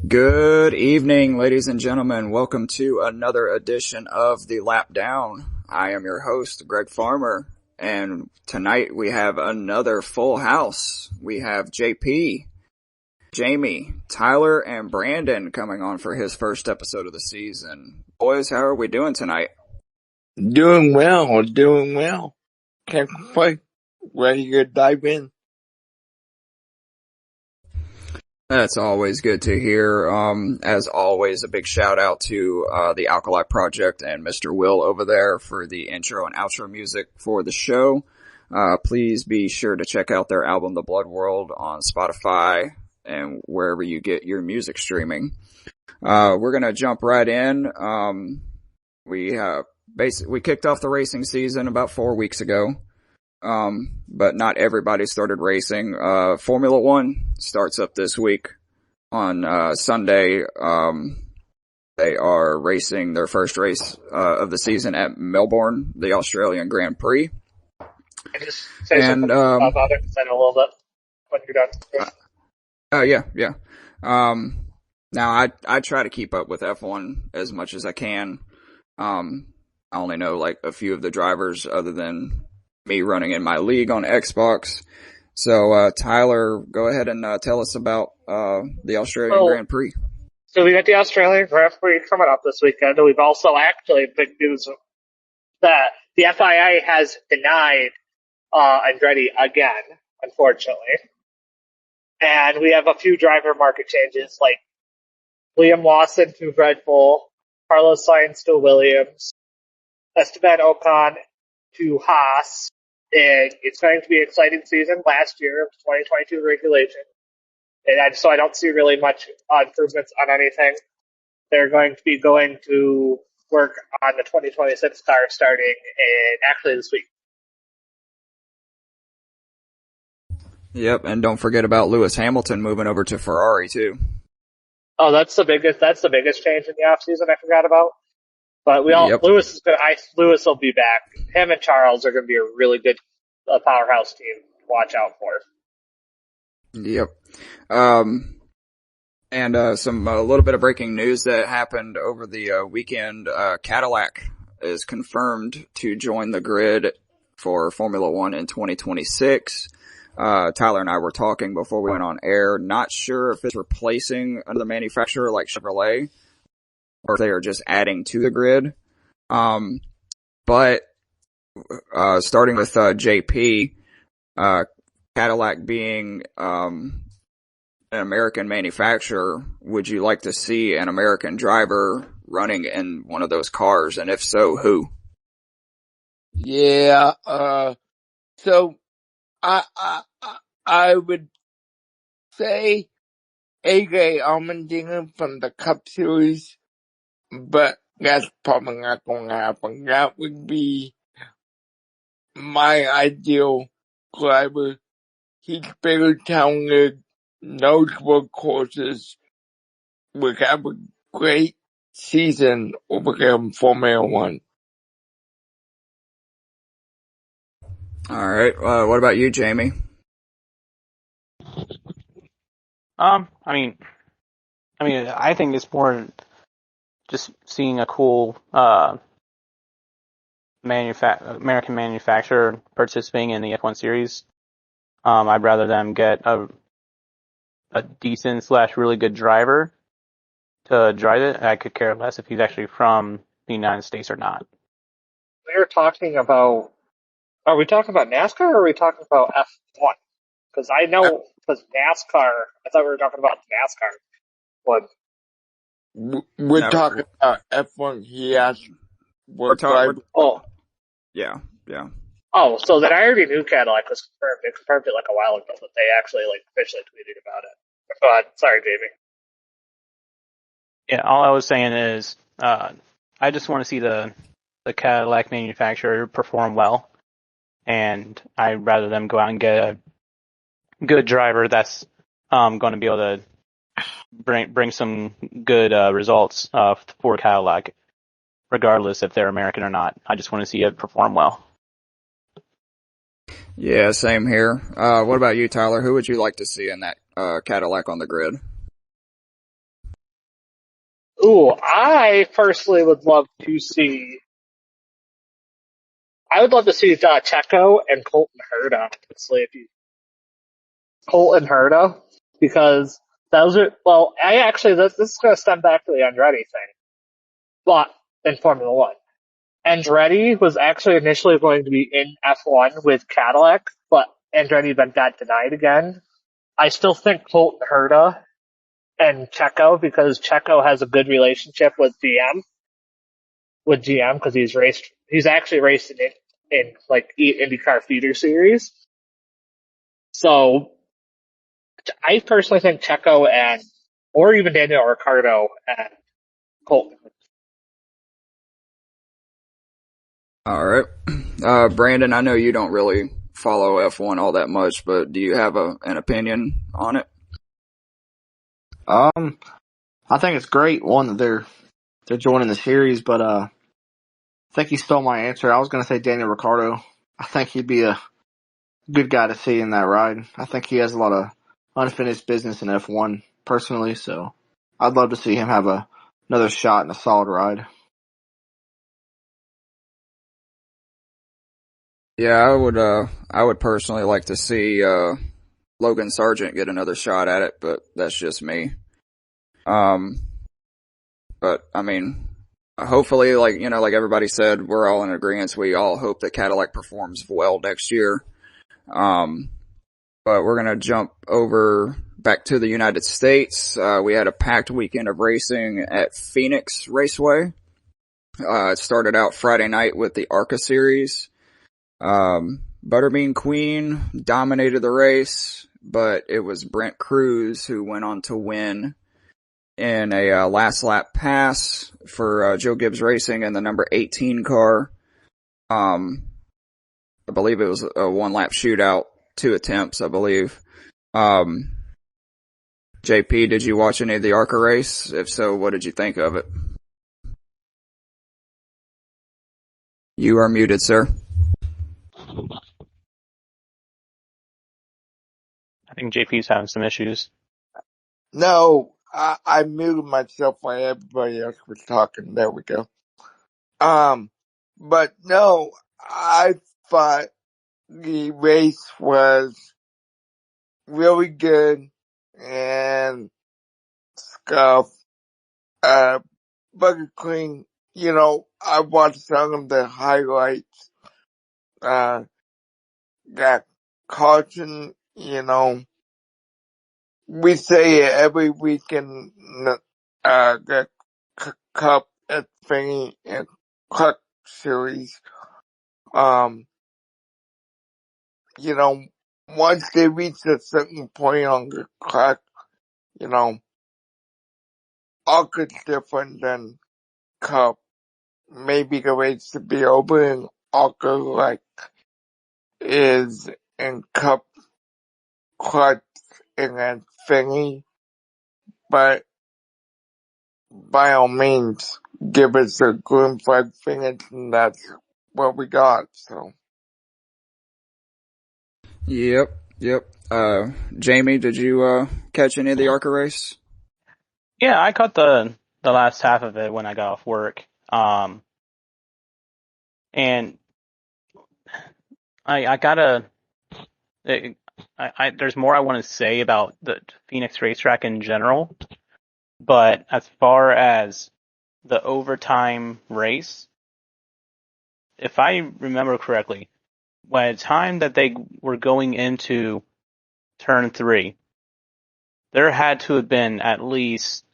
Good evening, ladies and gentlemen. Welcome to another edition of The Lap Down. I am your host, Greg Farmer, and tonight we have another full house. We have JP, Jamie, Tyler, and Brandon coming on for his first episode of the season. Boys, how are we doing tonight? Doing well. Can't complain. Ready to dive in. That's always good to hear. As always, a big shout out to the Alkali Project and Mr. Will over there for the intro and outro music for the show. Please be sure to check out their album, The Blood World, on Spotify and wherever you get your music streaming. We're gonna jump right in. We kicked off the racing season about 4 weeks ago. But not everybody started racing. Formula One starts up this week on, Sunday. They are racing their first race, of the season at Melbourne, the Australian Grand Prix. I just say something about it, because I know a little bit when you're done. Yeah. Now I try to keep up with F1 as much as I can. I only know like a few of the drivers other than me running in my league on Xbox. So, Tyler, go ahead and tell us about the Australian Grand Prix. So we got the Australian Grand Prix coming up this weekend, and we've also actually big news that the FIA has denied Andretti again, unfortunately. And we have a few driver market changes, like Liam Lawson to Red Bull, Carlos Sainz to Williams, Esteban Ocon to Haas. And it's going to be an exciting season. Last year of 2022 regulation. And so I don't see really much improvements on anything. They're going to be going to work on the 2026 car starting actually this week. Yep, and don't forget about Lewis Hamilton moving over to Ferrari too. Oh, that's the biggest change in the off season I forgot about. But Lewis will be back. Him and Charles are going to be a really good powerhouse team to watch out for. Yep. And some a little bit of breaking news that happened over the weekend. Cadillac is confirmed to join the grid for Formula One in 2026. Tyler and I were talking before we went on air. Not sure if it's replacing another manufacturer like Chevrolet, or if they are just adding to the grid. But starting with JP, Cadillac being an American manufacturer, would you like to see an American driver running in one of those cars? And if so, who? Yeah, so I would say AJ Allmendinger from the Cup Series, but that's probably not going to happen. That would be my ideal driver. He's very talented, knows what courses, would have a great season over there in Formula One. All right. What about you, Jamie? I think it's more just seeing a cool American manufacturer participating in the F1 series. I'd rather them get a decent / really good driver to drive it. I could care less if he's actually from the United States or not. Are we talking about NASCAR or are we talking about F1? Because NASCAR, I thought we were talking about NASCAR one. We're talking about F1. He asked what driver. Yeah. Oh, so then I already knew Cadillac was confirmed. They confirmed it like a while ago, but they actually officially tweeted about it. Go ahead. Sorry, Jamie. Yeah, all I was saying is, I just want to see the Cadillac manufacturer perform well, and I'd rather them go out and get a good driver that's going to be able to bring some good results for Cadillac, regardless if they're American or not. I just want to see it perform well. Yeah, same here. What about you, Tyler? Who would you like to see in that Cadillac on the grid? Ooh, I personally would love to see. I would love to see Checo and Colton Herta, honestly, Colton Herta, because those are, well, this is going to stem back to the Andretti thing, but in Formula One. Andretti was actually initially going to be in F1 with Cadillac, but Andretti then got denied again. I still think Colton Herta and Checo, because Checo has a good relationship with GM, because he's actually raced in like IndyCar feeder series. So I personally think Checo or even Daniel Ricciardo and Colton. All right. Brandon, I know you don't really follow F1 all that much, but do you have an opinion on it? I think it's great, one, that they're joining the series, but I think you stole my answer. I was going to say Daniel Ricciardo. I think he'd be a good guy to see in that ride. I think he has a lot of unfinished business in F1 personally, so I'd love to see him have another shot in a solid ride. Yeah, I would personally like to see Logan Sargent get another shot at it, but that's just me. But I mean, hopefully, like everybody said, we're all in agreement. We all hope that Cadillac performs well next year. But we're gonna jump over back to the United States. We had a packed weekend of racing at Phoenix Raceway. It started out Friday night with the ARCA series. Butterbean Queen dominated the race, but it was Brent Cruz who went on to win in a last lap pass for Joe Gibbs Racing in the number 18 car. I believe it was a one lap shootout, 2 attempts, I believe. JP, did you watch any of the ARCA race? If so, what did you think of it? You are muted, sir. I think JP's having some issues. No, I muted myself while everybody else was talking. There we go. But no, I thought the race was really good and stuff. Burger King, I watched some of the highlights. Got caution, we say it every weekend, the Cup at Thingy and Cup series. Once they reach a certain point on the clock, all good different than Cup. Maybe the race to be over and all good like is in Cup clutch and then Thingy. But by all means, give us a green flag finish, and that's what we got, so. Yep. Jamie, did you catch any of the ARCA race? Yeah, I caught the last half of it when I got off work. And I gotta, there's more I want to say about the Phoenix racetrack in general, but as far as the overtime race, if I remember correctly, by the time that they were going into turn 3, there had to have been at least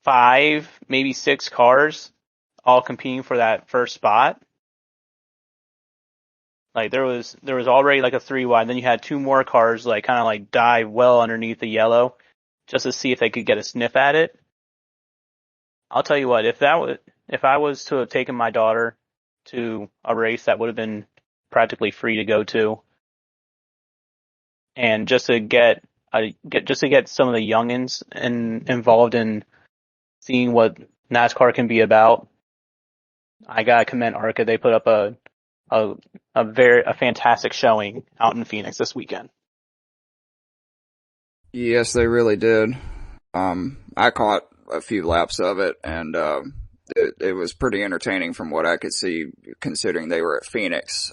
5, maybe 6 cars all competing for that first spot. Like there was already like a 3 wide, then you had 2 more cars like kind of like dive well underneath the yellow just to see if they could get a sniff at it. I'll tell you what, if I was to have taken my daughter to a race that would have been practically free to go to, and just to get some of the youngins involved in seeing what NASCAR can be about, I gotta commend ARCA. They put up a fantastic showing out in Phoenix this weekend. Yes, they really did. I caught a few laps of it, and it was pretty entertaining from what I could see, considering they were at Phoenix.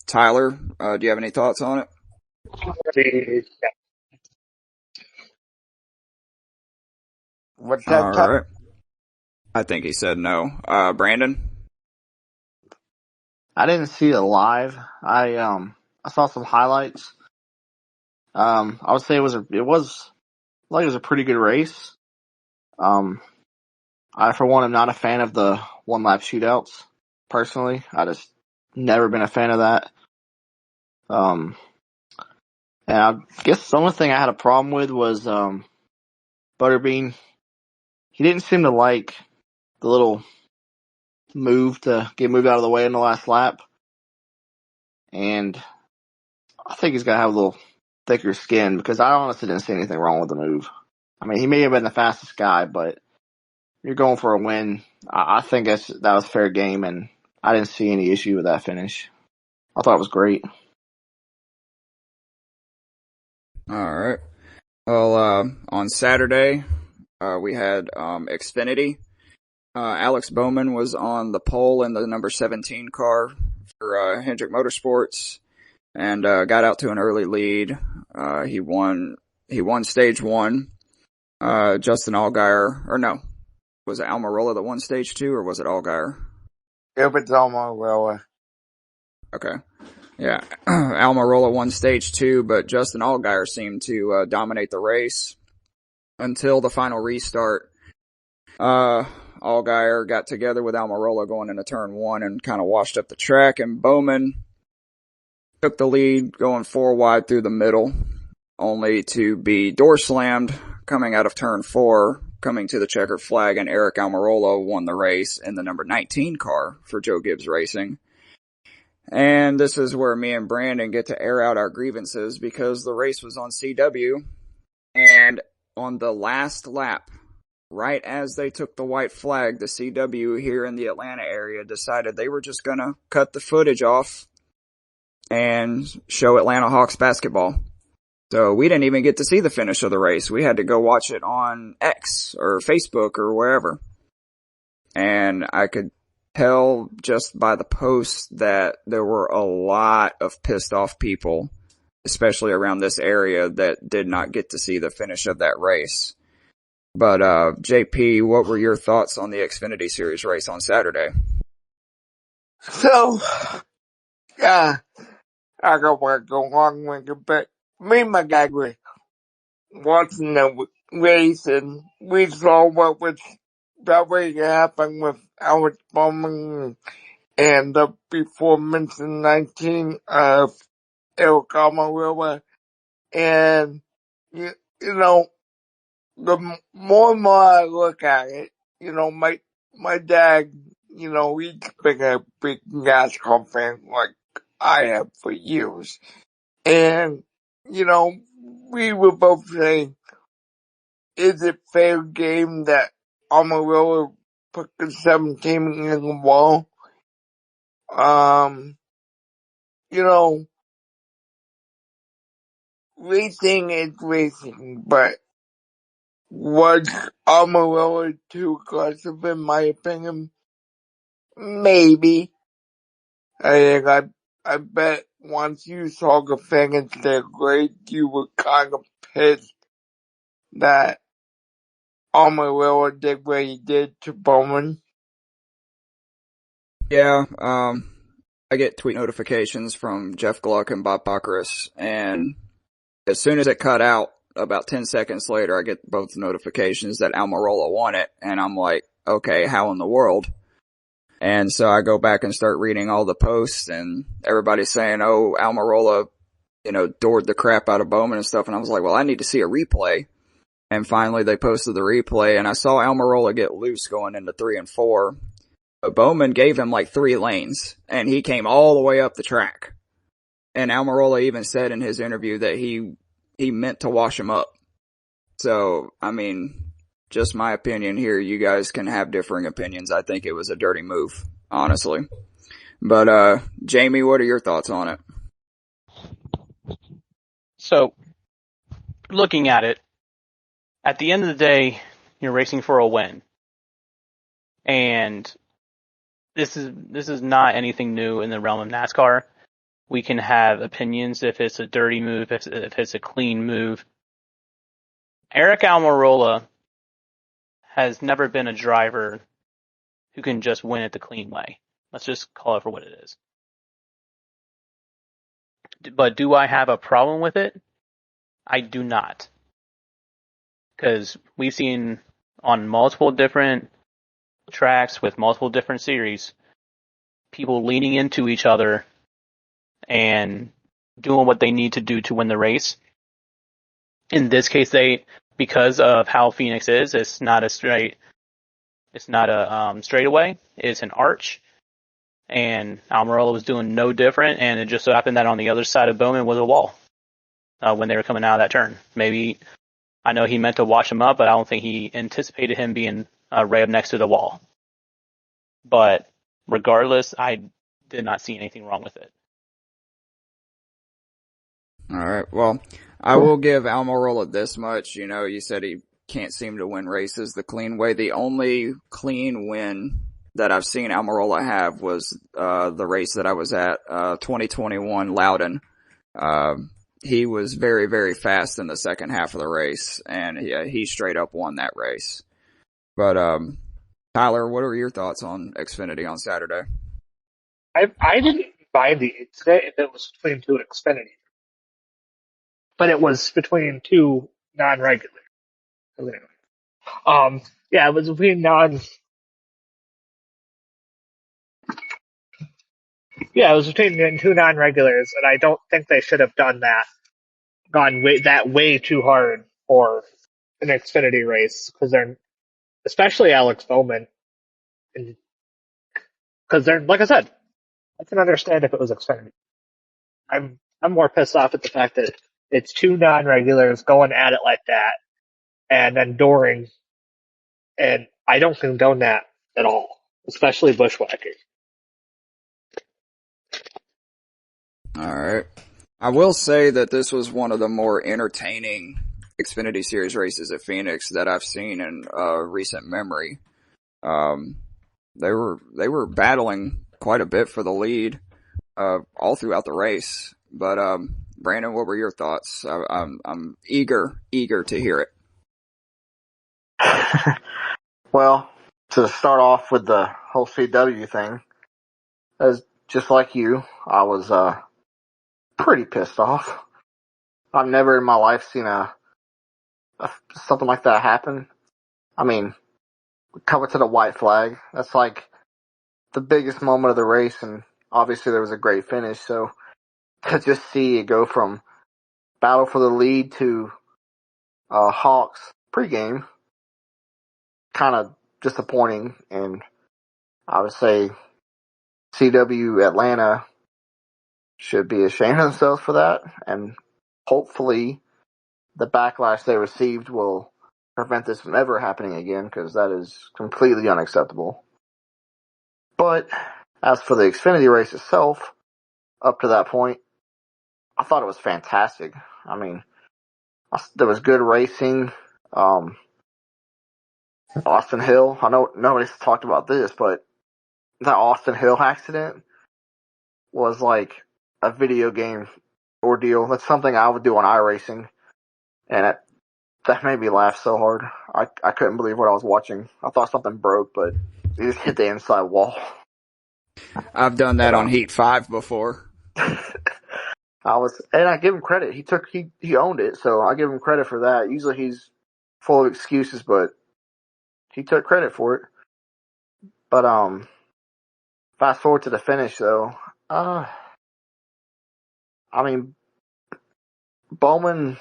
Tyler, do you have any thoughts on it? What's All that? right. I think he said no. Brandon? I didn't see it live. I saw some highlights. I would say it was a pretty good race. I for one am not a fan of the one lap shootouts. Personally, I just never been a fan of that. And I guess the only thing I had a problem with was Butterbean. He didn't seem to like the little move to get moved out of the way in the last lap, and I think he's got to have a little thicker skin because I honestly didn't see anything wrong with the move. I mean, he may have been the fastest guy, but you're going for a win. I think that was fair game, and I didn't see any issue with that finish. I thought it was great. All right. Well, on Saturday, we had Xfinity. Alex Bowman was on the pole in the number 17 car for Hendrick Motorsports, and got out to an early lead. He won stage one. Justin Allgaier, or no, was it Almirola that won stage two, or was it Allgaier? It was Almirola. Okay. Yeah. Almirola won stage two, but Justin Allgaier seemed to dominate the race until the final restart. Allgaier got together with Almirola going into turn one and kind of washed up the track, and Bowman took the lead going 4 wide through the middle, only to be door slammed coming out of turn 4, coming to the checkered flag, and Eric Almirola won the race in the number 19 car for Joe Gibbs Racing. And this is where me and Brandon get to air out our grievances, because the race was on CW, and on the last lap, right as they took the white flag, the CW here in the Atlanta area decided they were just gonna cut the footage off and show Atlanta Hawks basketball. So we didn't even get to see the finish of the race. We had to go watch it on X or Facebook or wherever. And I could tell just by the posts that there were a lot of pissed off people, especially around this area, that did not get to see the finish of that race. But JP, what were your thoughts on the Xfinity Series race on Saturday? So, yeah, I got to go along with it, but me and my guy were watching the race, and we saw what was probably happen with Alex Bowman and the performance in 19 of Eric Almirola. And, you know, the more and more I look at it, you know, my dad, you know, he's been a big NASCAR fan like I have for years. And, you know, we were both saying, is it fair game that Almirola put the 17 in the wall? You know, racing is racing, but was Almirola too aggressive in my opinion? Maybe. I bet once you saw the finish there, great, you were kind of pissed that Almirola did what he did to Bowman. Yeah, I get tweet notifications from Jeff Gluck and Bob Pockrass, and as soon as it cut out, about 10 seconds later, I get both notifications that Almirola won it, and I'm like, okay, how in the world? And so I go back and start reading all the posts, and everybody's saying, oh, Almirola, you know, doored the crap out of Bowman and stuff, and I was like, well, I need to see a replay. And finally they posted the replay, and I saw Almirola get loose going into 3 and 4. But Bowman gave him like 3 lanes, and he came all the way up the track. And Almirola even said in his interview that he meant to wash him up. So, I mean, just my opinion here. You guys can have differing opinions. I think it was a dirty move, honestly. But, Jamie, what are your thoughts on it? So, looking at it, at the end of the day, You're racing for a win. And this is not anything new in the realm of NASCAR. We can have opinions if it's a dirty move, if it's a clean move. Eric Almirola has never been a driver who can just win it the clean way. Let's just call it for what it is. But do I have a problem with it? I do not. Because we've seen on multiple different tracks with multiple different series, people leaning into each other and doing what they need to do to win the race. In this case, because of how Phoenix is, it's not a straightaway, it's an arch. And Almirola was doing no different, and it just so happened that on the other side of Bowman was a wall when they were coming out of that turn. Maybe, I know he meant to wash him up, but I don't think he anticipated him being right up next to the wall. But regardless, I did not see anything wrong with it. All right. Well, I will give Almirola this much. You know, you said he can't seem to win races the clean way. The only clean win that I've seen Almirola have was the race that I was at, 2021 Loudon. He was very, very fast in the second half of the race, and he straight up won that race. But Tyler, what are your thoughts on Xfinity on Saturday? I didn't mind the incident if it was between two Xfinity, but it was between two non-regular. Yeah, it was between two non-regulars, and I don't think they should have done that. Gone way too hard for an Xfinity race, because they're, especially Alex Bowman, because they're, like I said, I can understand if it was Xfinity. I'm more pissed off at the fact that it's two non-regulars going at it like that, and then Doring, and I don't condone that at all, especially bushwhacking. All right. I will say that this was one of the more entertaining Xfinity Series races at Phoenix that I've seen in recent memory. They were battling quite a bit for the lead all throughout the race. But Brandon, what were your thoughts? I'm eager to hear it. Well, to start off with the whole CW thing, as just like you, I was pretty pissed off. I've never in my life seen something like that happen. I mean, cover to the white flag. That's like the biggest moment of the race, and obviously there was a great finish. So to just see it go from battle for the lead to Hawks pregame, kind of disappointing. And I would say CW Atlanta should be ashamed of themselves for that, and hopefully the backlash they received will prevent this from ever happening again, because that is completely unacceptable. But as for the Xfinity race itself, up to that point, I thought it was fantastic. I mean, there was good racing. Austin Hill, I know nobody's talked about this, but that Austin Hill accident was like a video game ordeal. That's something I would do on iRacing, and that made me laugh so hard. I couldn't believe what I was watching. I thought something broke, but it just hit the inside wall. I've done that on Heat 5 before. I give him credit. He owned it, so I give him credit for that. Usually he's full of excuses, but he took credit for it. But fast forward to the finish, though. I mean, Bowman,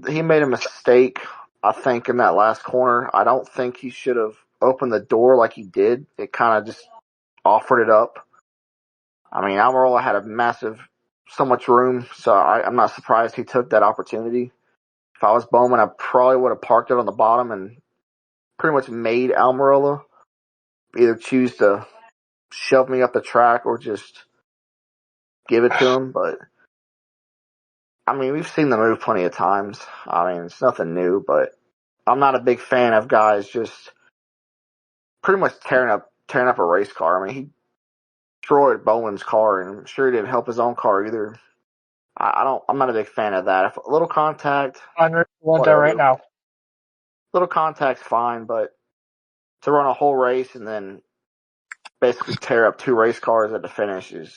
he made a mistake, I think, in that last corner. I don't think he should have opened the door like he did. It kind of just offered it up. I mean, Almirola had so much room, so I'm not surprised he took that opportunity. If I was Bowman, I probably would have parked it on the bottom and pretty much made Almirola either choose to shove me up the track or just give it to him. But I mean, we've seen the move plenty of times. I mean, it's nothing new, but I'm not a big fan of guys just pretty much tearing up a race car. I mean, he destroyed Bowman's car, and I'm sure he didn't help his own car either. I'm not a big fan of that. If a little contact, I'm going there whatever. right now. Little contact's fine, but to run a whole race and then basically tear up 2 race cars at the finish is,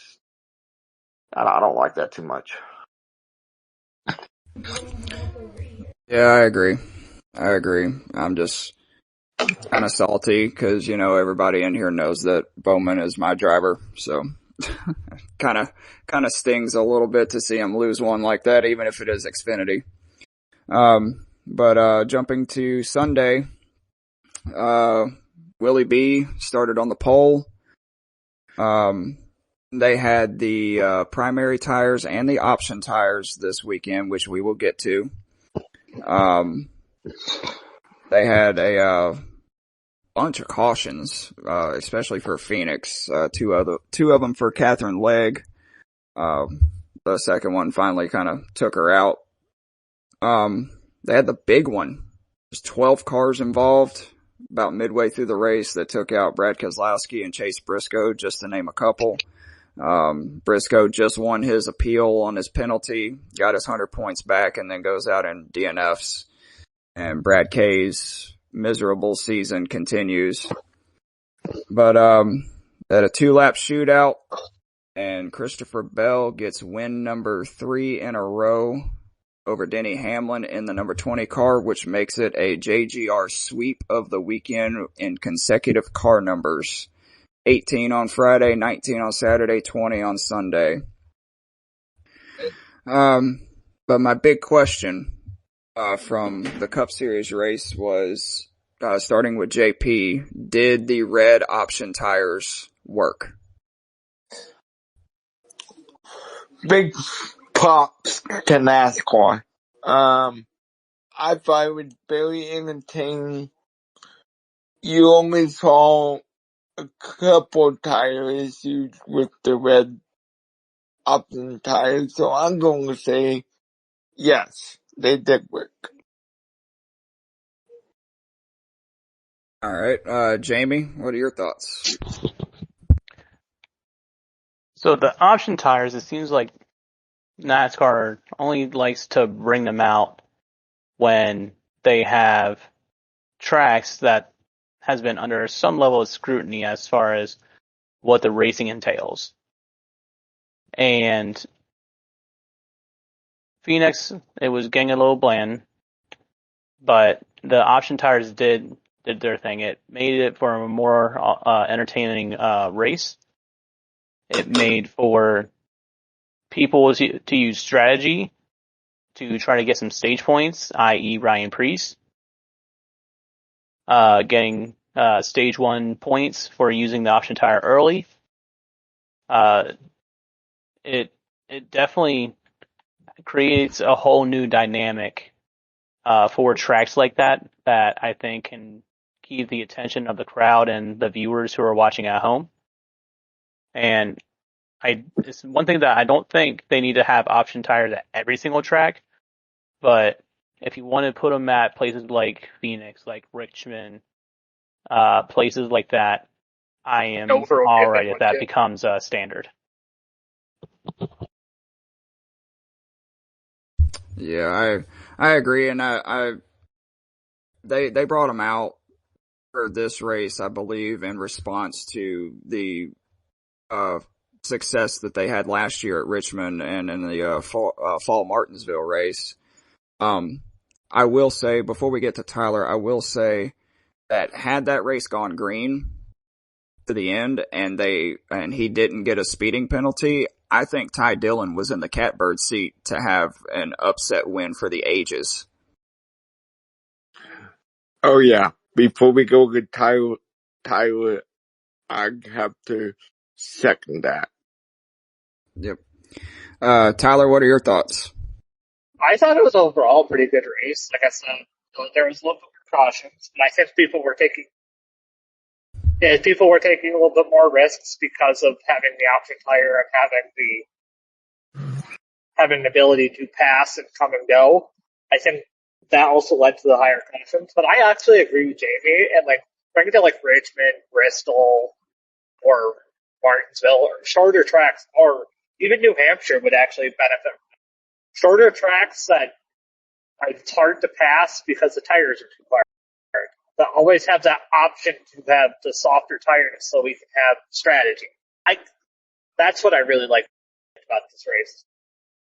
I don't like that too much. Yeah, I agree. I'm just kind of salty because, everybody in here knows that Bowman is my driver. So kind of stings a little bit to see him lose one like that, even if it is Xfinity. But jumping to Sunday, Willie B started on the pole. They had the primary tires and the option tires this weekend, which we will get to. They had a bunch of cautions, especially for Phoenix. Two of them for Catherine Legg. The second one finally kind of took her out. They had the big one. There's 12 cars involved about midway through the race that took out Brad Keselowski and Chase Briscoe, just to name a couple. Briscoe just won his appeal on his penalty, got his 100 points back, and then goes out and DNFs. And Brad K's miserable season continues. But they had a 2-lap shootout, and Christopher Bell gets win number 3 in a row over Denny Hamlin in the number 20 car, which makes it a JGR sweep of the weekend in consecutive car numbers. 18 on Friday, 19 on Saturday, 20 on Sunday. But my big question from the Cup Series race was, starting with JP, did the red option tires work? Big props to NASCAR. I thought it was very entertaining. You only saw a couple tire issues with the red option tires, so I'm going to say yes, they did work. All right, Jamie, what are your thoughts? So the option tires, it seems like NASCAR only likes to bring them out when they have tracks that has been under some level of scrutiny as far as what the racing entails. And Phoenix, it was getting a little bland, but the option tires did their thing. It made it for a more entertaining race. It made for people to use strategy to try to get some stage points, i.e. Ryan Preece, getting stage 1 points for using the option tire early. It definitely creates a whole new dynamic for tracks like that I think can keep the attention of the crowd and the viewers who are watching at home. And it's one thing that I don't think they need to have option tires at every single track, but if you want to put them at places like Phoenix, like Richmond, places like that, I am alright if that becomes a standard. Yeah, I agree, and they brought them out for this race, I believe, in response to the success that they had last year at Richmond and in the fall Martinsville race. I will say, before we get to Tyler, I will say that had that race gone green to the end and he didn't get a speeding penalty, I think Ty Dillon was in the catbird seat to have an upset win for the ages. Oh yeah, before we go to Tyler, I have to second that. Yep. Tyler, what are your thoughts? I thought it was overall a pretty good race. Like I said, there was a little bit of precautions, but I think people were taking a little bit more risks because of having the option tire and having the ability to pass and come and go. I think that also led to the higher cautions. But I actually agree with Jamie, and like bringing to like Richmond, Bristol, or Martinsville, or shorter tracks, or even New Hampshire would actually benefit. Shorter tracks that it's hard to pass because the tires are too hard. That always have that option to have the softer tires so we can have strategy. That's what I really like about this race.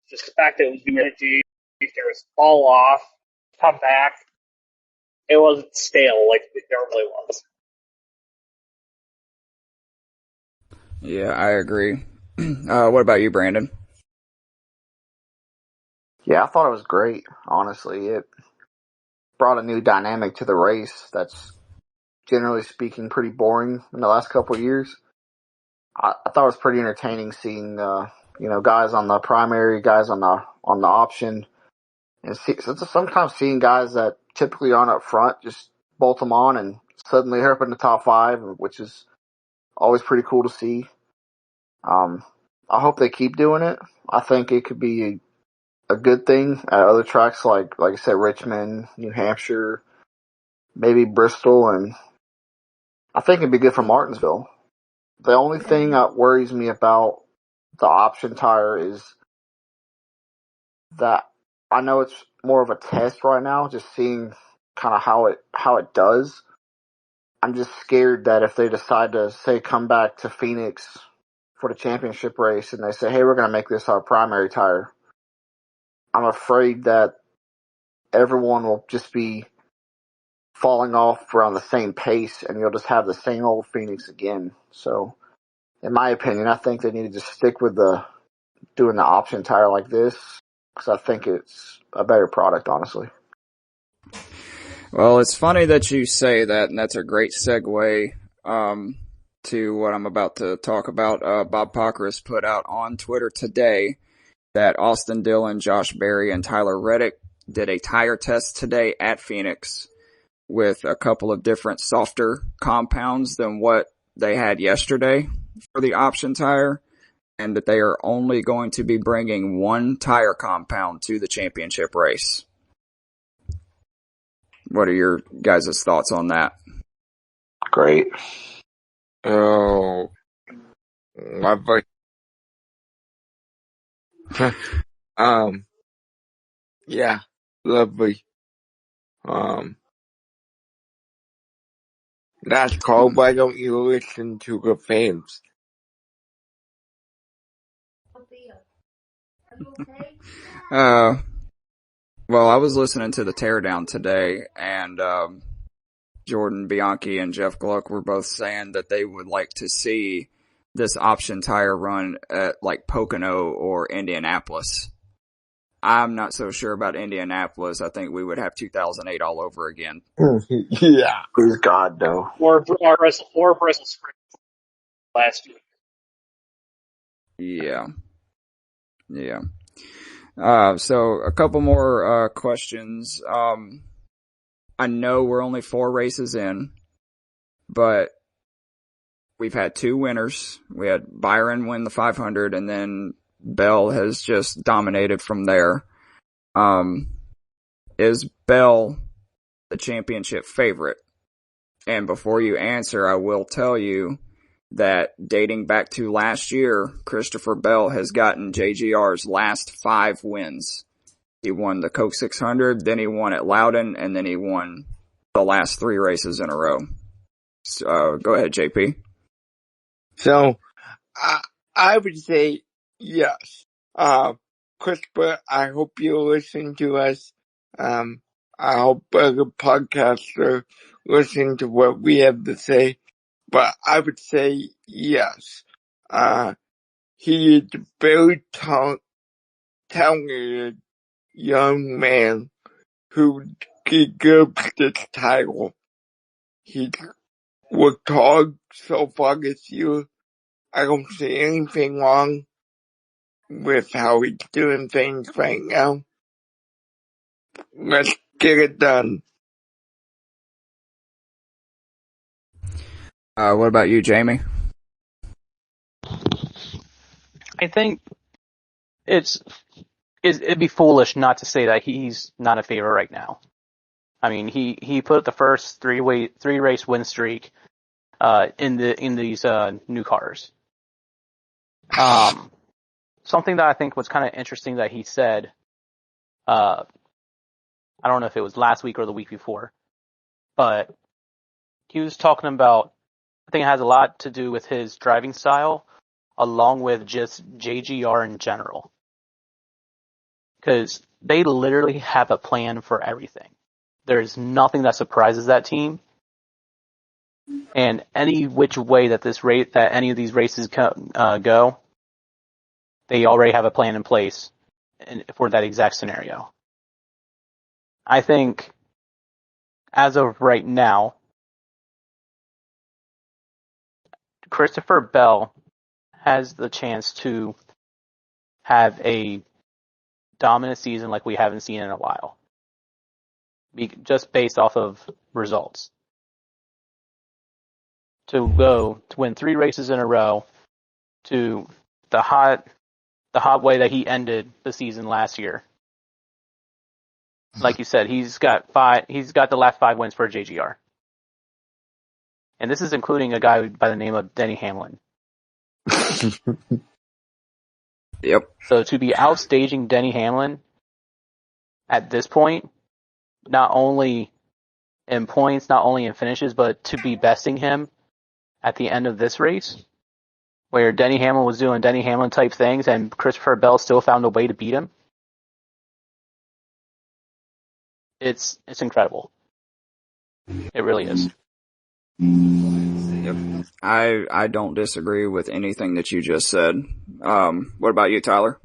Just the fact that it was unity, there was fall off, come back. It wasn't stale like it normally was. Yeah, I agree. What about you, Brandon? Yeah, I thought it was great, honestly. It brought a new dynamic to the race that's, generally speaking, pretty boring in the last couple of years. I thought it was pretty entertaining seeing, guys on the primary, guys on the option, and sometimes seeing guys that typically aren't up front just bolt them on and suddenly they're up in the top 5, which is always pretty cool to see. I hope they keep doing it. I think it could be a good thing at other tracks like I said, Richmond, New Hampshire, maybe Bristol, and I think it'd be good for Martinsville. The only thing that worries me about the option tire is that I know it's more of a test right now, just seeing kind of how it does. I'm just scared that if they decide to, say, come back to Phoenix for the championship race and they say, hey, we're going to make this our primary tire, I'm afraid that everyone will just be falling off around the same pace and you'll just have the same old Phoenix again. So, in my opinion, I think they need to just stick with doing the option tire like this because I think it's a better product, honestly. Well, it's funny that you say that, and that's a great segue to what I'm about to talk about. Bob Pockris put out on Twitter today that Austin Dillon, Josh Berry, and Tyler Reddick did a tire test today at Phoenix with a couple of different softer compounds than what they had yesterday for the option tire, and that they are only going to be bringing one tire compound to the championship race. What are your guys' thoughts on that? Great. Oh, lovely. Yeah, lovely. That's called Why Don't You Listen to the Fans? Well, I was listening to the teardown today, and Jordan Bianchi and Jeff Gluck were both saying that they would like to see this option tire run at like Pocono or Indianapolis. I'm not so sure about Indianapolis. I think we would have 2008 all over again. Yeah. Please God, no. Or Bristol Springs last year. Yeah. So a couple more questions. I know we're only 4 races in, but we've had 2 winners. We had Byron win the 500, and then Bell has just dominated from there. Is Bell the championship favorite? And before you answer, I will tell you that dating back to last year, Christopher Bell has gotten JGR's last 5 wins. He won the Coke 600, then he won at Loudon, and then he won the last 3 races in a row. So, go ahead, JP. So, I would say yes. Christopher, I hope you listen to us. I hope other podcasts are listening to what we have to say. But I would say yes. He is a very talented young man who deserves this title. He's worked hard so far this year. I don't see anything wrong with how he's doing things right now. Let's get it done. What about you, Jamie? I think it'd be foolish not to say that he's not a favorite right now. I mean, he put the first three race win streak in these new cars. Something that I think was kind of interesting that he said, I don't know if it was last week or the week before, but he was talking about, I think it has a lot to do with his driving style, along with just JGR in general. Because they literally have a plan for everything. There's nothing that surprises that team. And any which way that any of these races go, they already have a plan in place for that exact scenario. I think, as of right now, Christopher Bell has the chance to have a dominant season like we haven't seen in a while. Just based off of results. To win 3 races in a row, to the hot way that he ended the season last year. Like you said, he's got the last 5 wins for JGR. And this is including a guy by the name of Denny Hamlin. Yep. So to be outstaging Denny Hamlin at this point, not only in points, not only in finishes, but to be besting him at the end of this race, where Denny Hamlin was doing Denny Hamlin type things and Christopher Bell still found a way to beat him. It's incredible. It really is. Yep. I don't disagree with anything that you just said. What about you, Tyler?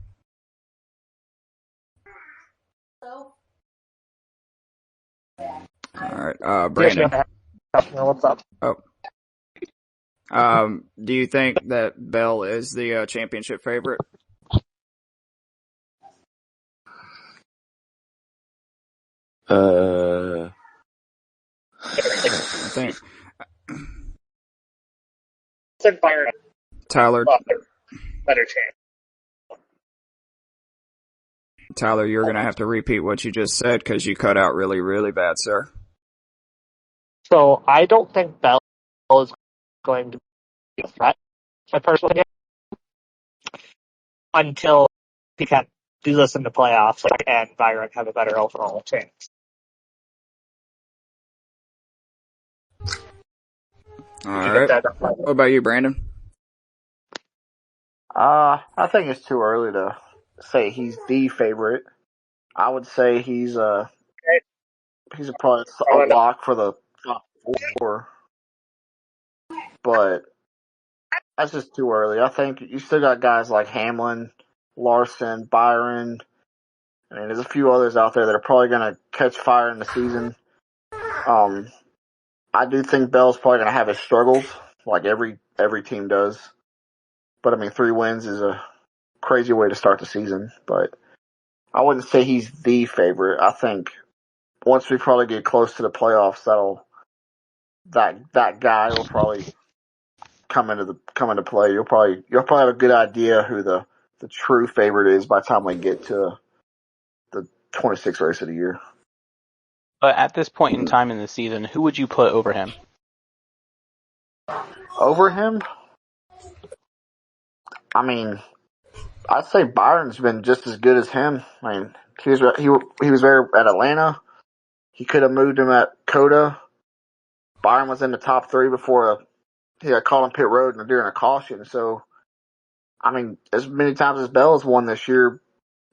Alright, Brandon. What's up? Oh. Do you think that Bell is the championship favorite? I think Byron, Tyler, better chance. Tyler, you're gonna have to repeat what you just said because you cut out really, really bad, sir. So I don't think Bell is going to be a threat, my personal opinion, until he can do this in the playoffs and Byron have a better overall chance. All right. What about you, Brandon? I think it's too early to say he's the favorite. I would say he's probably a lock for the top 4, but that's just too early. I think you still got guys like Hamlin, Larson, Byron. I mean, there's a few others out there that are probably going to catch fire in the season. I do think Bell's probably going to have his struggles, like every team does. But I mean, 3 wins is a crazy way to start the season. But I wouldn't say he's the favorite. I think once we probably get close to the playoffs, that guy will probably come into play. You'll probably have a good idea who the true favorite is by the time we get to the 26th race of the year. But at this point in time in the season, who would you put over him? Over him? I mean, I'd say Byron's been just as good as him. I mean, he was there at Atlanta. He could have moved him at Coda. Byron was in the top 3 before he got caught on pit road and during a caution. So, I mean, as many times as Bell has won this year,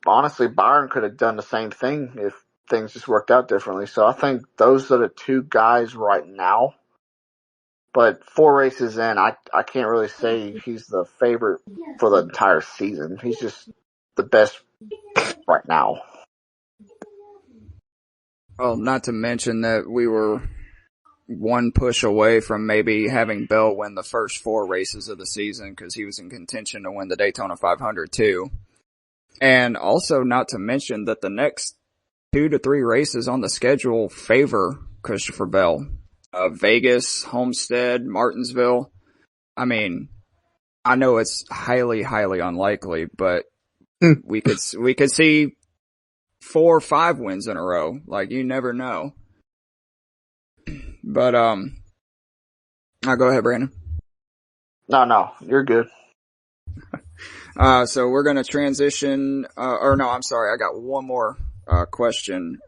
honestly, Byron could have done the same thing if things just worked out differently. So I think those are the 2 guys right now. But 4 races in, I can't really say he's the favorite for the entire season. He's just the best right now. Well, not to mention that we were one push away from maybe having Bell win the first 4 races of the season because he was in contention to win the Daytona 500 too. And also not to mention that the next 2 to 3 races on the schedule favor Christopher Bell. Vegas, Homestead, Martinsville. I mean, I know it's highly, highly unlikely, but we could see 4 or 5 wins in a row. Like, you never know. But I'll go ahead, Brandon. No, you're good. So we're going to transition, or no, I'm sorry. I got one more, question.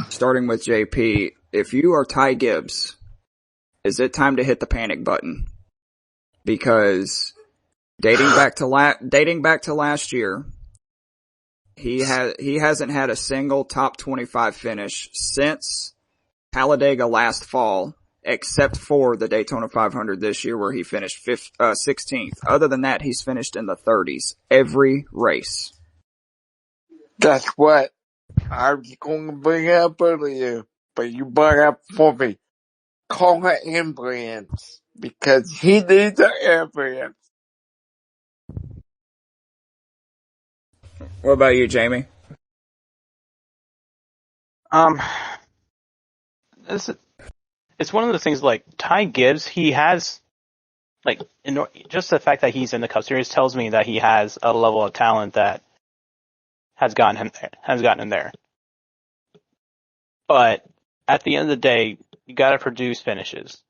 Starting with JP. If you are Ty Gibbs, is it time to hit the panic button? Because dating back to last year, he hasn't had a single top 25 finish since Talladega last fall, except for the Daytona 500 this year where he finished 16th. Other than that, he's finished in the 30s every race. That's what I was going to bring up earlier, but you brought up for me. Call her ambulance, because he needs an ambulance. What about you, Jamie? It's one of the things like Ty Gibbs. He has just the fact that he's in the Cup Series tells me that he has a level of talent that has gotten him there. But at the end of the day, you got to produce finishes,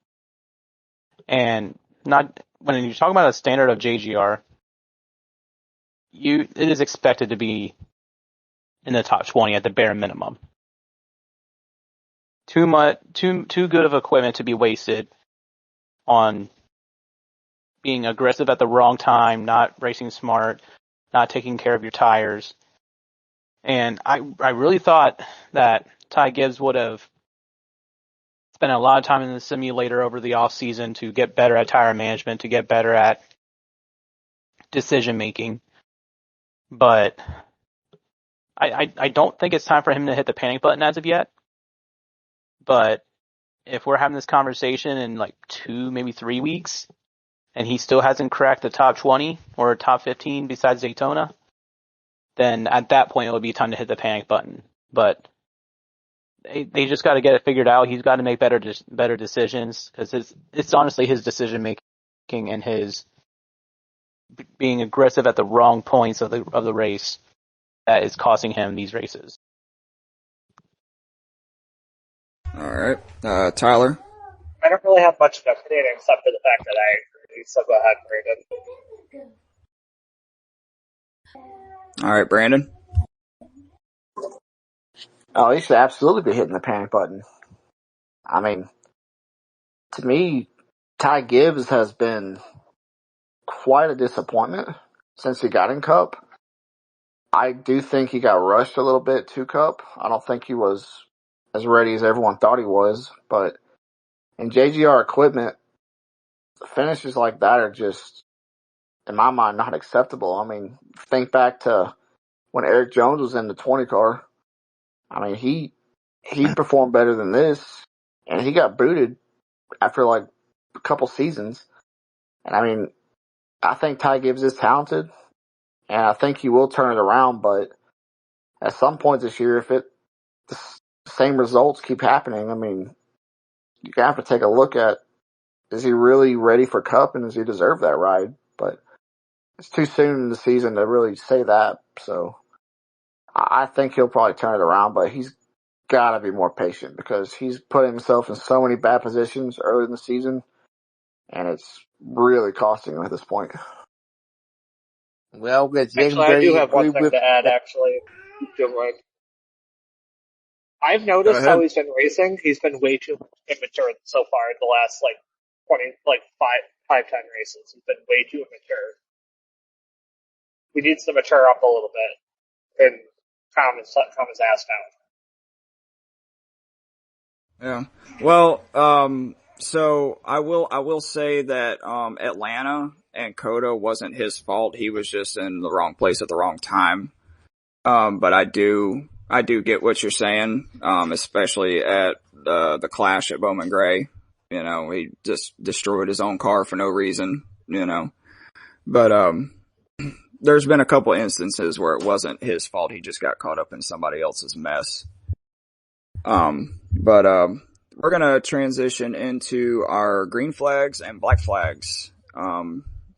and not when you talk about a standard of JGR. It is expected to be in the top 20 at the bare minimum. Too good of equipment to be wasted on being aggressive at the wrong time, not racing smart, not taking care of your tires. And I really thought that Ty Gibbs would have spent a lot of time in the simulator over the off season to get better at tire management, to get better at decision making. But I don't think it's time for him to hit the panic button as of yet. But if we're having this conversation in like 2, maybe 3 weeks, and he still hasn't cracked the top 20 or top 15 besides Daytona, then at that point it would be time to hit the panic button. But they just got to get it figured out. He's got to make better decisions, because it's honestly his decision making and his being aggressive at the wrong points of the race that is costing him these races. All right, Tyler. I don't really have much of an opinion except for the fact that I agree. So go ahead, Brandon. All right, Brandon. Oh, he should absolutely be hitting the panic button. I mean, to me, Ty Gibbs has been quite a disappointment since he got in Cup. I do think he got rushed a little bit to Cup. I don't think he was as ready as everyone thought he was, but in JGR equipment, finishes like that are just, in my mind, not acceptable. I mean, think back to when Eric Jones was in the 20 car. I mean, he performed better than this, and he got booted after like a couple seasons. And I mean, I think Ty Gibbs is talented, and I think he will turn it around, but at some point this year, if the same results keep happening, I mean, you're going to have to take a look at, is he really ready for Cup, and does he deserve that ride? But it's too soon in the season to really say that. So I think he'll probably turn it around, but he's got to be more patient, because he's put himself in so many bad positions early in the season, and it's really costing him at this point. Well, actually, I do have one thing to add, actually. I've noticed how he's been racing. He's been way too immature so far in the last, 5-10 races. He's been way too immature. He needs to mature up a little bit and calm his ass down. Yeah. Well, so I will say that Atlanta and Coda wasn't his fault. He was just in the wrong place at the wrong time. But I do get what you're saying, especially at the clash at Bowman Gray. You know, he just destroyed his own car for no reason, you know. But there's been a couple instances where it wasn't his fault. He just got caught up in somebody else's mess. But we're going to transition into our green flags and black flags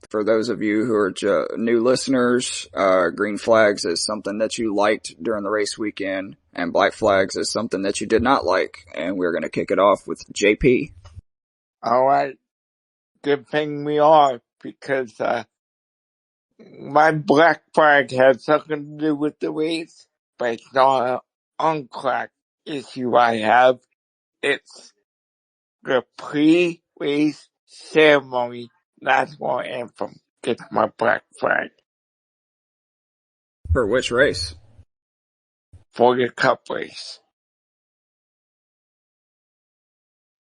for those of you who are new listeners, green flags is something that you liked during the race weekend, and black flags is something that you did not like. And we're going to kick it off with JP. All right. Good thing we are, because my black flag has something to do with the race, but it's not an on-track issue I have. It's the pre-race ceremony national anthem gets my black flag For which race? for the cup race.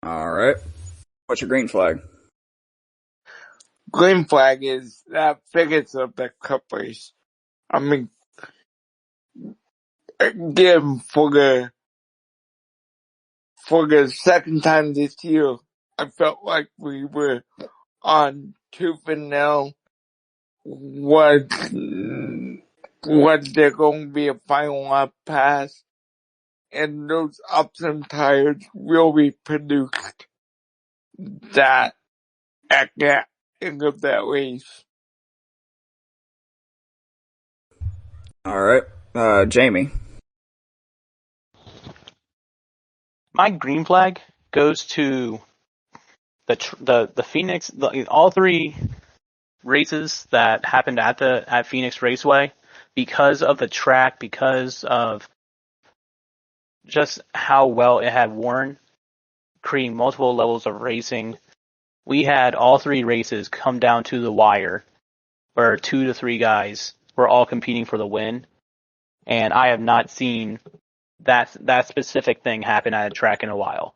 All right. What's your green flag? Green flag is that figures of the cup race. I mean, again, for the second time this year, I felt like we were on tooth and nail. Was there going to be a final lap pass? And those Optum tires really produced that at the end of that race. All right. Jamie. My green flag goes to the Phoenix, all three races that happened at Phoenix Raceway, because of the track, because of just how well it had worn, creating multiple levels of racing. We had all three races come down to the wire, where 2 to 3 guys were all competing for the win, and I have not seen that specific thing happen at a track in a while.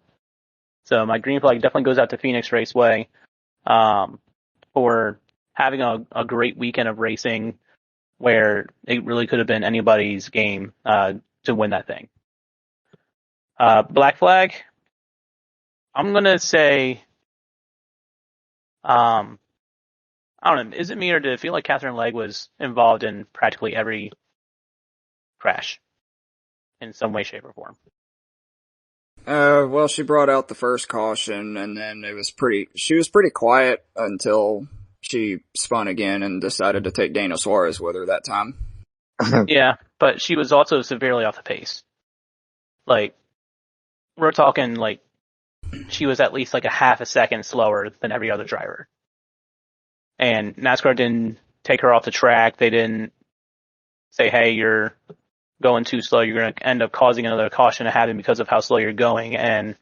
So my green flag definitely goes out to Phoenix Raceway for having a great weekend of racing, where it really could have been anybody's game to win that thing. Black flag, I'm going to say, I don't know, is it me, or did it feel like Catherine Legg was involved in practically every crash in some way, shape, or form? Well, she brought out the first caution, and then she was pretty quiet until she spun again and decided to take Daniel Suarez with her that time. Yeah, but she was also severely off the pace. Like, we're talking, like, she was at least like a half a second slower than every other driver. And NASCAR didn't take her off the track. They didn't say, hey, you're going too slow. You're going to end up causing another caution to happen because of how slow you're going. And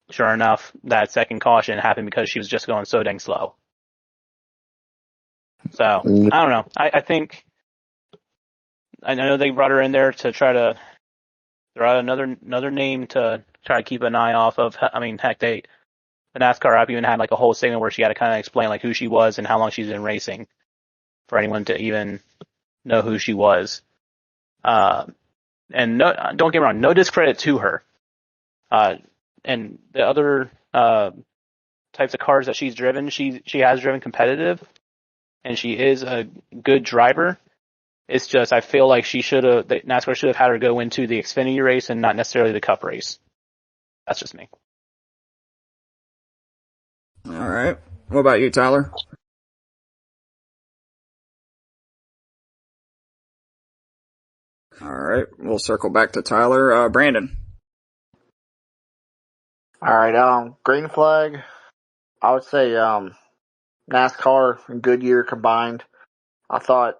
sure enough, that second caution happened because she was just going so dang slow. So, I don't know. I think, I know they brought her in there to try to throw out another name to try to keep an eye off of. I mean, heck, the NASCAR app even had like a whole segment where she had to kind of explain like who she was and how long she's been racing for anyone to even know who she was. And no, don't get me wrong, no discredit to her. And the other types of cars that she's driven, she has driven competitive, and she is a good driver. It's just, I feel like NASCAR should have had her go into the Xfinity race and not necessarily the Cup race. That's just me. All right. What about you, Tyler? All right. We'll circle back to Tyler. Brandon. All right. Green flag, I would say NASCAR and Goodyear combined. I thought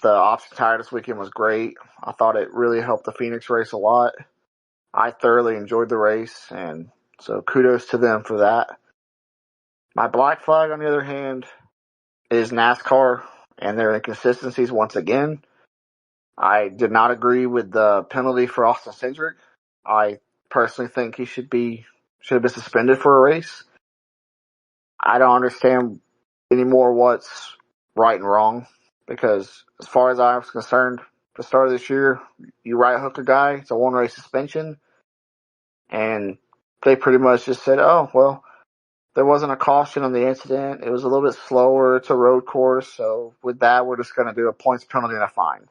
the option tire this weekend was great. I thought it really helped the Phoenix race a lot. I thoroughly enjoyed the race, and so kudos to them for that. My black flag, on the other hand, is NASCAR and their inconsistencies once again. I did not agree with the penalty for Austin Cindric. I personally think he should have been suspended for a race. I don't understand anymore what's right and wrong, because as far as I was concerned, the start of this year, you right hook a guy, it's a 1 race suspension, and they pretty much just said, oh, well, there wasn't a caution on the incident. It was a little bit slower. It's a road course. So with that, we're just going to do a points penalty and a fine.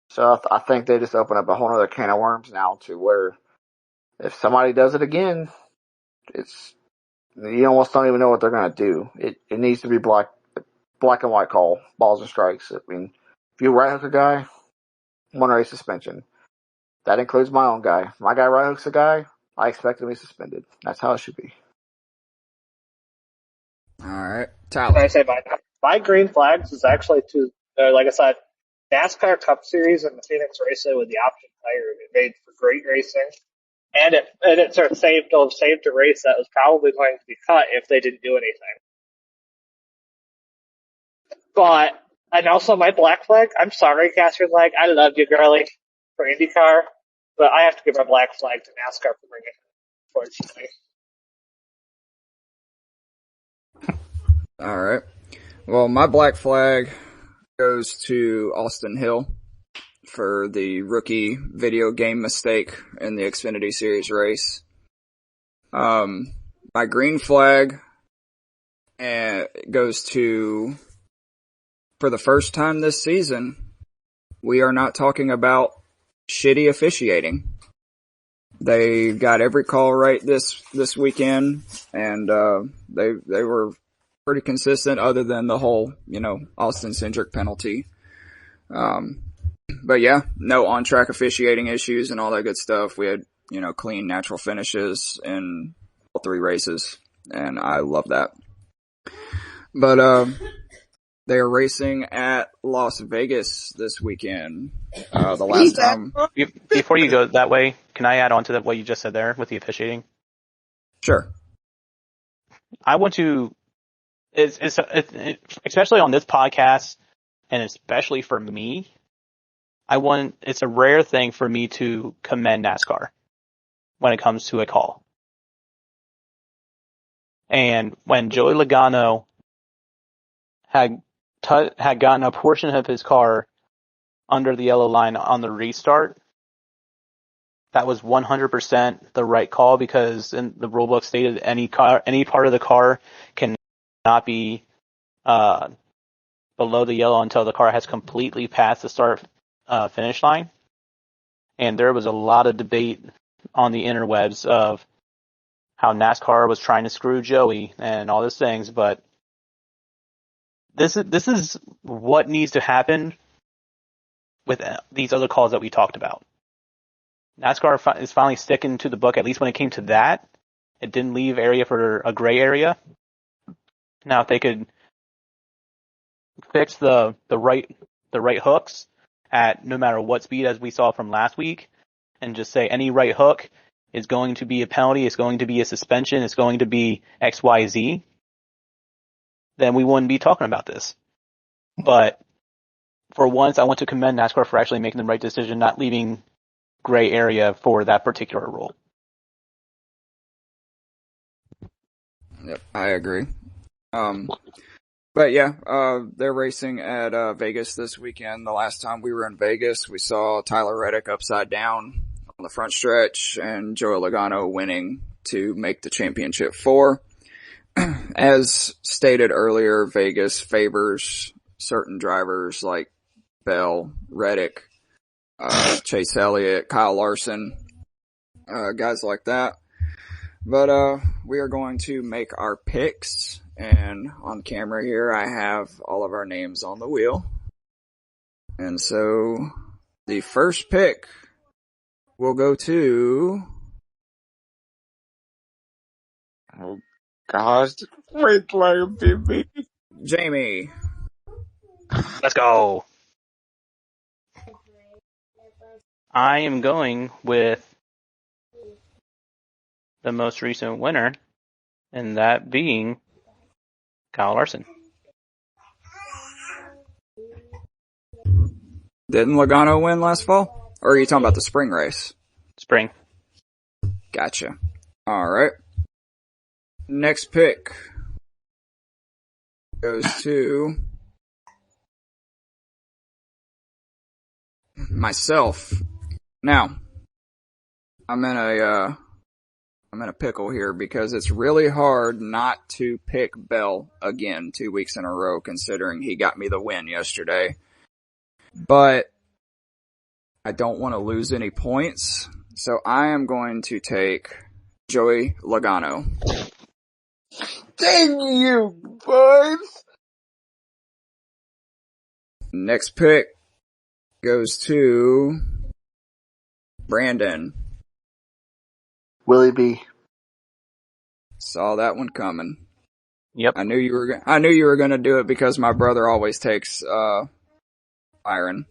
So I think they just open up a whole other can of worms now, to where if somebody does it again, You almost don't even know what they're going to do. It needs to be black and white call, balls and strikes. I mean, if you right hook a guy, 1 race suspension. That includes my own guy. My guy right hooks a guy, I expect him to be suspended. That's how it should be. All right, Can Tyler. I say my green flags is actually like I said, NASCAR Cup Series and the Phoenix Raceway with the option tire. It made for great racing, and it sort of saved a race that was probably going to be cut if they didn't do anything. But and also my black flag. I'm sorry, Catherine Flag. I love you, girlie, for IndyCar, but I have to give my black flag to NASCAR for bringing it. Unfortunately. All right. Well, my black flag goes to Austin Hill for the rookie video game mistake in the Xfinity Series race. My green flag goes to, for the first time this season, we are not talking about shitty officiating. They got every call right this weekend, and they were pretty consistent other than the whole, Austin Cindric penalty. But yeah, no on-track officiating issues and all that good stuff. We had, clean, natural finishes in all 3 races, and I love that. But they are racing at Las Vegas this weekend. The last time. Before you go that way, can I add on to what you just said there with the officiating? Sure. I want to, especially on this podcast, and especially for me, it's a rare thing for me to commend NASCAR when it comes to a call. And when Joey Logano had gotten a portion of his car under the yellow line on the restart, that was 100% the right call, because in the rulebook stated any part of the car cannot be below the yellow until the car has completely passed the start finish line. And there was a lot of debate on the interwebs of how NASCAR was trying to screw Joey and all those things, but this is what needs to happen with these other calls that we talked about. NASCAR is finally sticking to the book, at least when it came to that. It didn't leave area for a gray area. Now, if they could fix the right hooks at no matter what speed, as we saw from last week, and just say any right hook is going to be a penalty, it's going to be a suspension, it's going to be XYZ, then we wouldn't be talking about this. But for once, I want to commend NASCAR for actually making the right decision, not leaving gray area for that particular rule. Yep, I agree. But yeah, they're racing at Vegas this weekend. The last time we were in Vegas, we saw Tyler Reddick upside down on the front stretch and Joey Logano winning to make the championship 4. As stated earlier, Vegas favors certain drivers like Bell, Reddick, Chase Elliott, Kyle Larson, guys like that. But we are going to make our picks, and on camera here I have all of our names on the wheel. And so the first pick will go to... Oh gosh, wait, like baby. Jamie. Let's go. I am going with the most recent winner, and that being Kyle Larson. Didn't Logano win last fall? Or are you talking about the spring race? Spring. Gotcha. Alright. Next pick goes to myself. Now, I'm in a pickle here because it's really hard not to pick Bell again 2 weeks in a row, considering he got me the win yesterday. But I don't want to lose any points, so I am going to take Joey Logano. Thank you, boys. Next pick goes to Brandon. Willie B. Saw that one coming. Yep. I knew you were going to do it because my brother always takes Byron.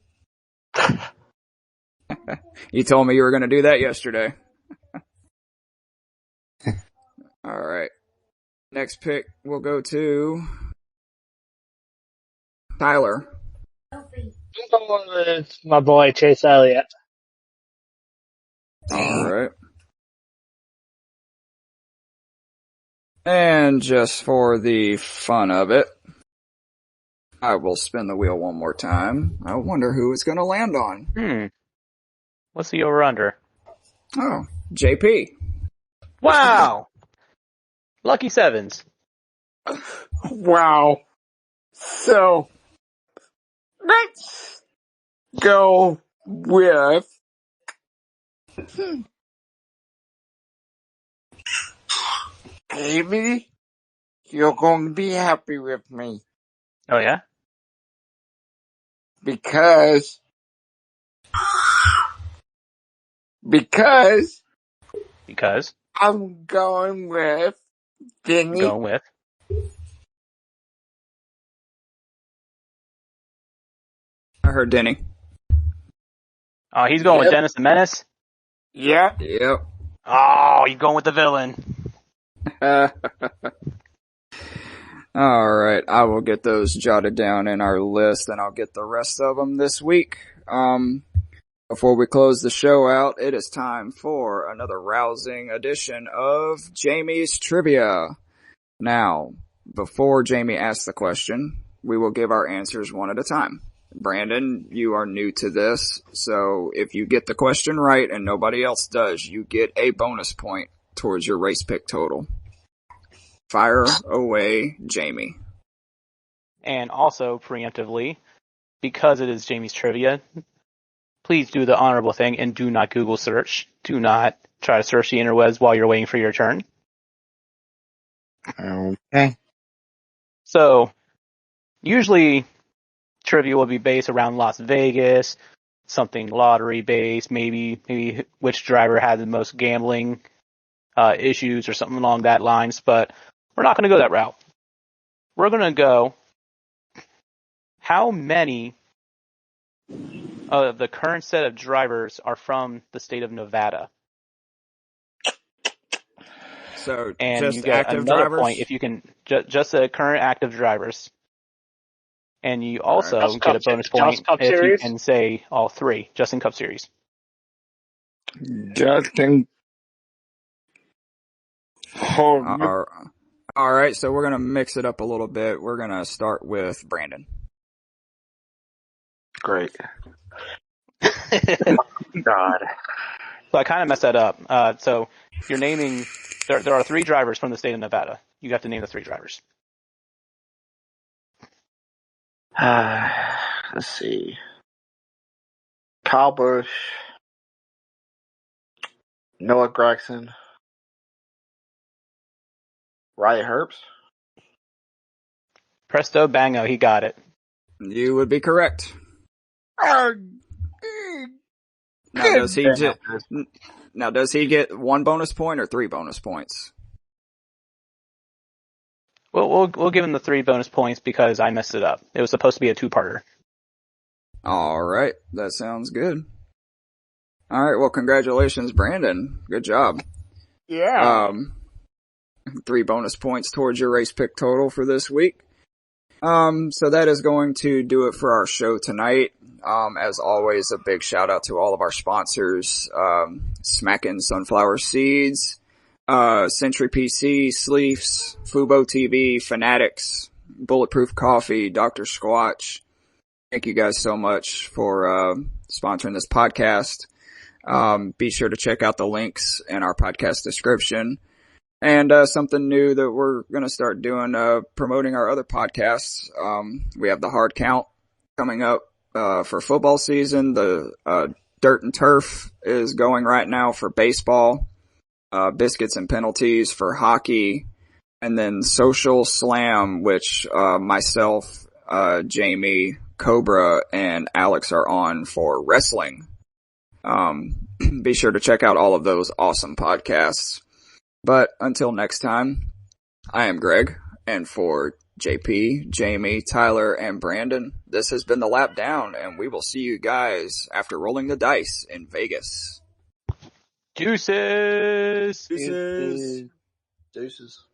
You told me you were going to do that yesterday. All right. Next pick will go to Tyler. I'm going with my boy Chase Elliott. All right. And just for the fun of it, I will spin the wheel one more time. I wonder who it's going to land on. What's the over-under? Oh, JP. Wow! Lucky sevens. Wow. So, let's go with Amy. You're going to be happy with me Oh, yeah? because I'm going with Denny. Going with. I heard Denny. Oh, he's going with Dennis the Menace? Yeah. Yep. Oh, you're going with the villain. All right. I will get those jotted down in our list, and I'll get the rest of them this week. Before we close the show out, it is time for another rousing edition of Jamie's Trivia. Now, before Jamie asks the question, we will give our answers one at a time. Brandon, you are new to this, so if you get the question right and nobody else does, you get a bonus point towards your race pick total. Fire away, Jamie. And also, preemptively, because it is Jamie's Trivia, please do the honorable thing and do not Google search. Do not try to search the interwebs while you're waiting for your turn. Okay. So, usually, trivia will be based around Las Vegas, something lottery based, maybe which driver had the most gambling issues or something along that lines, but we're not going to go that route. We're going to go, how many of the current set of drivers are from the state of Nevada? So, And just you get active another drivers? point if you can, just the current active drivers. And you also Just get a Cup- bonus just point Cup if you Series? can say all three, just in Cup Series. Justin. Hold All right, so we're going to mix it up a little bit. We're going to start with Brandon. Great. God. So I kind of messed that up. So you're naming, there are three drivers from the state of Nevada. You have to name the three drivers. Let's see. Kyle Busch, Noah Gragson, Riley Herbst. Presto bango, he got it. You would be correct. Oh, Now, does he get one bonus point or 3 bonus points? We'll give him the 3 bonus points because I messed it up. It was supposed to be a 2-parter. All right, that sounds good. All right, well, congratulations, Brandon. Good job. yeah. 3 bonus points towards your race pick total for this week. So that is going to do it for our show tonight. As always, a big shout out to all of our sponsors, Smackin' Sunflower Seeds, Century PC, Sleefs, Fubo TV, Fanatics, Bulletproof Coffee, Dr. Squatch. Thank you guys so much for sponsoring this podcast. Be sure to check out the links in our podcast description. And something new that we're going to start doing, promoting our other podcasts. We have the Hard Count coming up for football season. The Dirt and Turf is going right now for baseball. Biscuits and Penalties for hockey. And then Social Slam, which myself, Jamie, Cobra, and Alex are on for wrestling. Be sure to check out all of those awesome podcasts. But until next time, I am Greg, and for JP, Jamie, Tyler, and Brandon, this has been the Lap Down, and we will see you guys after rolling the dice in Vegas. Deuces! Deuces! Deuces.